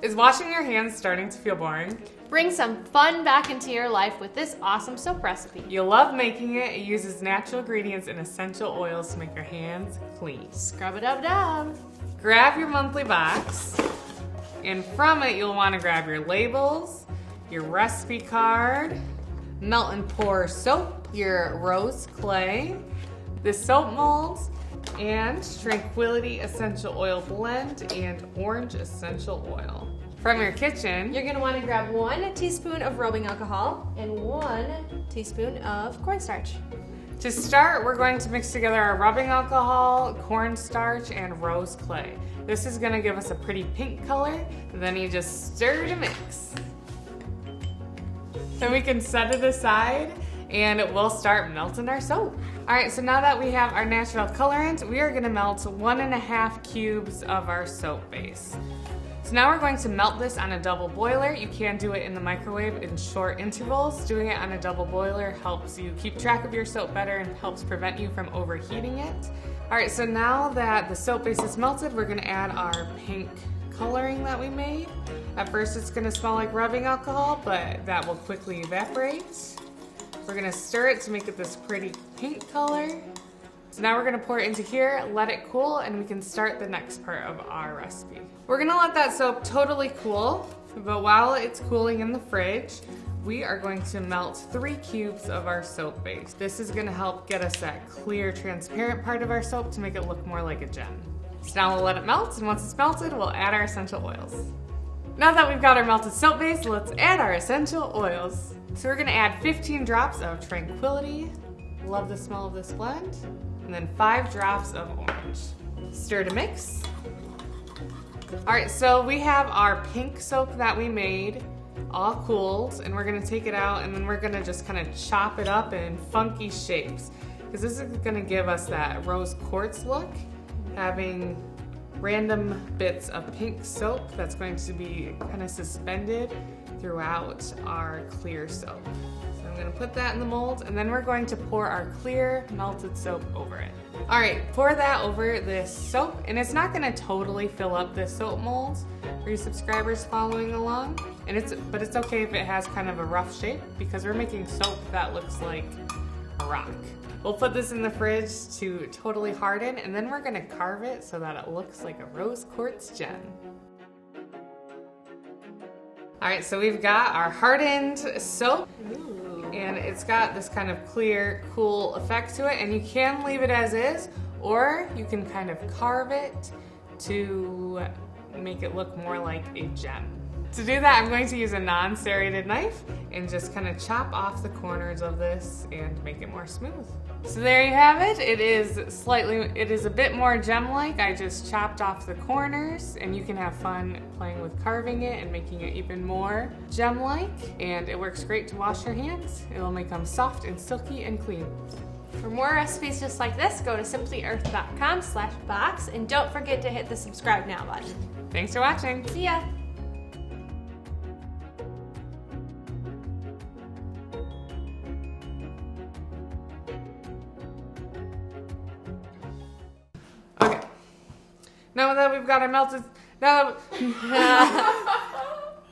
Is washing your hands starting to feel boring? Bring some fun back into your life with this awesome soap recipe. You'll love making it. It uses natural ingredients and essential oils to make your hands clean. Scrub-a-dub-dub. Grab your monthly box, and from it you'll want to grab your labels, your recipe card, melt and pour soap, your rose clay, the soap molds, and Tranquility Essential Oil Blend and Orange Essential Oil. From your kitchen, You're gonna wanna grab 1 teaspoon of rubbing alcohol and 1 teaspoon of cornstarch. to start, we're going to mix together our rubbing alcohol, cornstarch, and rose clay. This is gonna give us a pretty pink color, and then you just stir to mix. Then we can set it aside and we'll start melting our soap. All right, so now that we have our natural colorant, we are gonna melt 1.5 cubes of our soap base. So now we're going to melt this on a double boiler. You can do it in the microwave in short intervals. Doing it on a double boiler helps you keep track of your soap better and helps prevent you from overheating it. All right, so now that the soap base is melted, we're gonna add our pink coloring that we made. At first it's gonna smell like rubbing alcohol, but that will quickly evaporate. We're gonna stir it to make it this pretty pink color. So now we're gonna pour it into here, let it cool, and we can start the next part of our recipe. We're gonna let that soap totally cool, but while it's cooling in the fridge, we are going to melt 3 cubes of our soap base. This is gonna help get us that clear, transparent part of our soap to make it look more like a gem. So now we'll let it melt, and once it's melted, we'll add our essential oils. Now that we've got our melted soap base, let's add our essential oils. So we're gonna add 15 drops of Tranquility. Love the smell of this blend. And then 5 drops of orange. Stir to mix. All right, so we have our pink soap that we made all cooled, and we're gonna take it out and then we're gonna just kind of chop it up in funky shapes, because this is gonna give us that rose quartz look, having random bits of pink soap that's going to be kind of suspended throughout our clear soap. So I'm gonna put that in the mold, and then we're going to pour our clear melted soap over it. All right, pour that over this soap, and it's not gonna totally fill up this soap mold for you subscribers following along, but it's okay if it has kind of a rough shape, because we're making soap that looks like a rock. We'll put this in the fridge to totally harden, and then we're gonna carve it so that it looks like a rose quartz gem. All right, so we've got our hardened soap. And it's got this kind of clear, cool effect to it, and you can leave it as is, or you can kind of carve it to make it look more like a gem. To do that, I'm going to use a non-serrated knife and just kind of chop off the corners of this and make it more smooth. So there you have it. It is a bit more gem-like. I just chopped off the corners, and you can have fun playing with carving it and making it even more gem-like. And it works great to wash your hands. It will make them soft and silky and clean. For more recipes just like this, go to simplyearth.com/box, and don't forget to hit the subscribe now button. Thanks for watching. See ya. Okay. Now that we've got our melted,